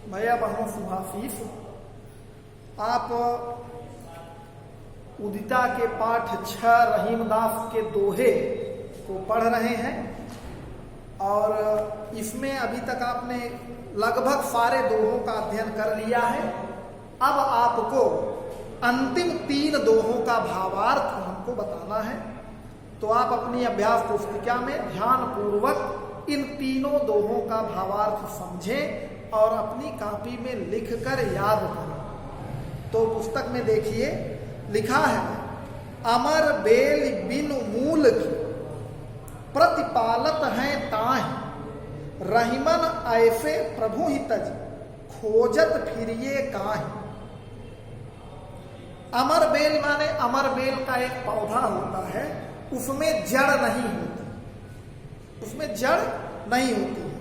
भैया बहनों सुभाषीष, आप उदिता के पाठ 6 रहीमदास के दोहे को पढ़ रहे हैं और इसमें अभी तक आपने लगभग सारे दोहों का अध्ययन कर लिया है। अब आपको अंतिम 3 दोहों का भावार्थ हमको बताना है, तो आप अपनी अभ्यास पुस्तिका में ध्यान पूर्वक इन तीनों दोहों का भावार्थ समझें और अपनी कॉपी में लिखकर याद करें। तो पुस्तक में देखिए लिखा है, अमर बेल बिन मूल की प्रतिपालत हैं ताहि, रहीमन ऐसे प्रभु ही तज खोजत फिरिए काहि। अमर बेल माने अमर बेल का एक पौधा होता है, उसमें जड़ नहीं होती, उसमें जड़ नहीं होती है।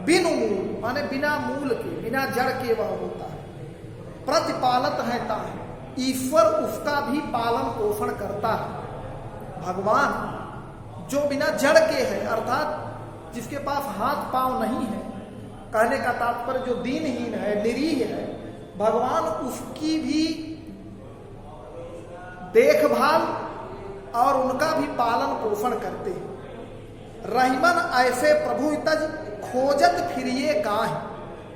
बिन मूल माने बिना मूल के, बिना जड़ के वह होता है। प्रतिपालत है ताहि, ईश्वर उसका भी पालन पोषण करता है। भगवान जो बिना जड़ के है, अर्थात जिसके पास हाथ पांव नहीं है, कहने का तात्पर्य जो दीनहीन है, निरीह है, भगवान उसकी भी देखभाल और उनका भी पालन पोषण करते हैं। रहीमन ऐसे प्रभु तज खोजत फिरिए काहि।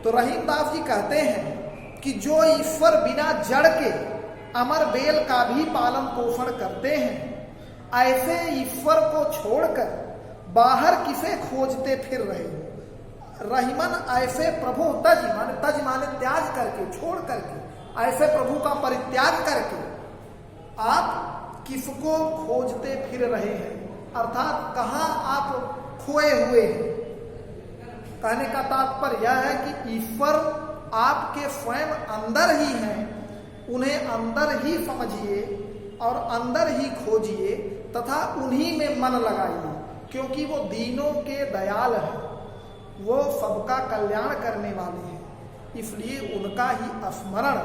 तो रहीमदास जी कहते हैं कि जो ईश्वर बिना जड़ के अमर बेल का भी पालन पोषण करते हैं, ऐसे ईश्वर को छोड़कर बाहर किसे खोजते फिर रहे हो। रहीमन ऐसे प्रभु तज माने त्याग करके, छोड़ करके, ऐसे प्रभु का परित्याग करके आप किसको खोजते फिर रहे हैं, अर्थात कहाँ आप खोए हुए हैं। कहने का तात्पर्य यह है कि ईश्वर आपके स्वयं अंदर ही हैं, उन्हें अंदर ही समझिए और अंदर ही खोजिए तथा उन्हीं में मन लगाइए, क्योंकि वो दीनों के दयाल हैं, वो सबका कल्याण करने वाले हैं, इसलिए उनका ही स्मरण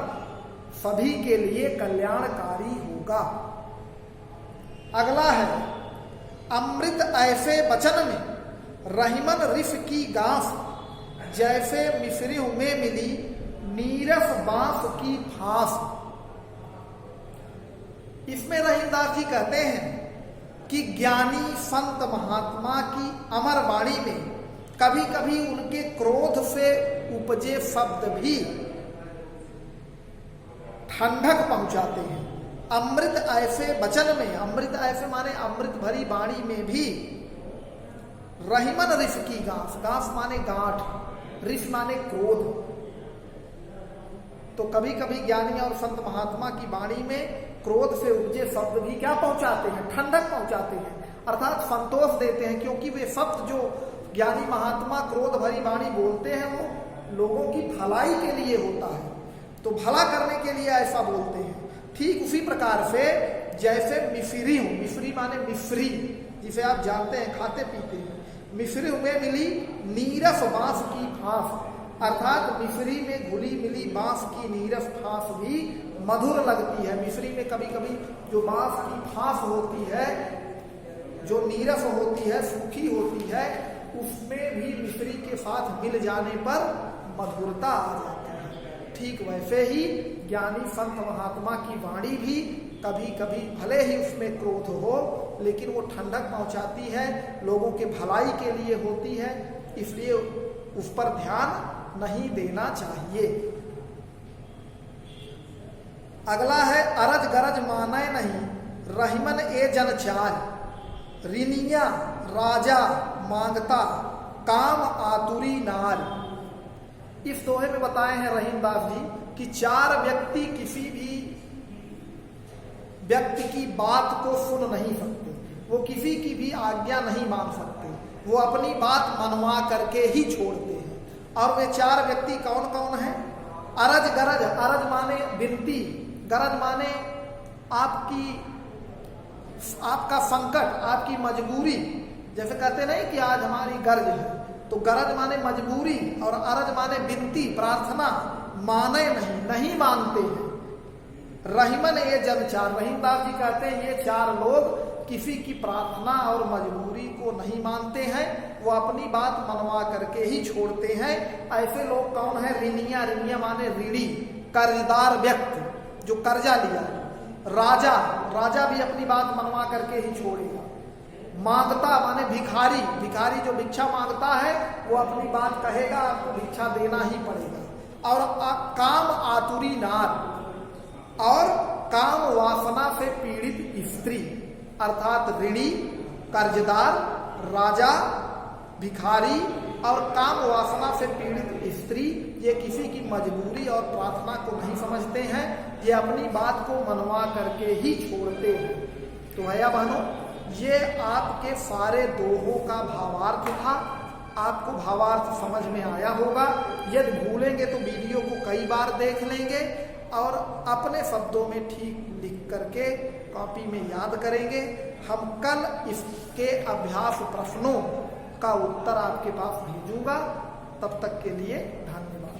सभी के लिए कल्याणकारी होगा। अगला है, अमृत ऐसे वचन में रहीमन रिफ की गांस, जैसे मिस्री में मिली नीरस बांस की फांस। इसमें रहीमदास जी कहते हैं कि ज्ञानी संत महात्मा की अमर वाणी में कभी कभी उनके क्रोध से उपजे शब्द भी ठंडक पहुंचाते हैं। अमृत ऐसे वचन में, अमृत ऐसे माने अमृत भरी वाणी में भी रहीमन रिफ की गांस, गांस माने गांठ, रिफ माने क्रोध। तो कभी कभी ज्ञानी और संत महात्मा की वाणी में क्रोध से उपजे शब्द भी क्या पहुंचाते हैं, ठंडक पहुंचाते हैं, अर्थात संतोष देते हैं, क्योंकि वे शब्द जो ज्ञानी महात्मा क्रोध भरी वाणी बोलते हैं वो लोगों की भलाई के लिए होता है, तो भला करने के लिए ऐसा बोलते हैं। ठीक उसी प्रकार से जैसे मिस्री हूं, मिस्री माने मिश्री, जिसे आप जानते हैं, खाते पीते हैं, मिस्री में मिली नीरस बांस की फांस, अर्थात मिस्री में घुली मिली बांस की नीरस फांस भी मधुर लगती है। मिस्री में कभी कभी जो बांस की फांस होती है, जो नीरस होती है, सूखी होती है, उसमें भी मिस्री के साथ मिल जाने पर मधुरता आ जाती है। ठीक वैसे ही ज्ञानी संत महात्मा की वाणी भी कभी कभी भले ही उसमें क्रोध हो, लेकिन वो ठंडक पहुंचाती है, लोगों के भलाई के लिए होती है, इसलिए उस पर ध्यान नहीं देना चाहिए। अगला है, अरज गरज माने नहीं रहीमन ए जन चार, रिनिया राजा मांगता काम आतुरी नार। इस दोहे में बताए हैं रहीमदास जी कि 4 व्यक्ति किसी भी व्यक्ति की बात को सुन नहीं सकते, वो किसी की भी आज्ञा नहीं मान सकते, वो अपनी बात मनवा करके ही छोड़ते हैं। और वे 4 व्यक्ति कौन कौन हैं? अरज गरज, अरज माने विनती, गरज माने आपका संकट, आपकी मजबूरी, जैसे कहते नहीं कि आज हमारी गरज है, तो गरज माने मजबूरी और अरज माने विनती, प्रार्थना, माने नहीं मानते हैं। रहीमन ये जन 4, रहीमदास जी कहते हैं ये 4 लोग किसी की प्रार्थना और मजबूरी को नहीं मानते हैं, वो अपनी बात मनवा करके ही छोड़ते हैं। ऐसे लोग कौन है? ऋणिया, ऋणिया माने ऋणी, कर्जदार व्यक्ति जो कर्जा लिया। राजा, राजा भी अपनी बात मनवा करके ही छोड़ेगा। मांगता माने भिखारी, भिखारी जो भिक्षा मांगता है वो अपनी बात कहेगा, आपको भिक्षा देना ही पड़ेगा। और काम आतुरी नार, और काम वासना से पीड़ित स्त्री, अर्थात ऋणी, कर्जदार, राजा, भिखारी और काम वासना से पीड़ित स्त्री, ये किसी की मजबूरी और प्रार्थना को नहीं समझते हैं, ये अपनी बात को मनवा करके ही छोड़ते हैं। तो भैया बहनों, ये आपके सारे दोहों का भावार्थ था। आपको भावार्थ समझ में आया होगा। यदि भूलेंगे तो वीडियो को कई बार देख लेंगे और अपने शब्दों में ठीक लिख करके कॉपी में याद करेंगे। हम कल इसके अभ्यास प्रश्नों का उत्तर आपके पास भेजूंगा। तब तक के लिए धन्यवाद।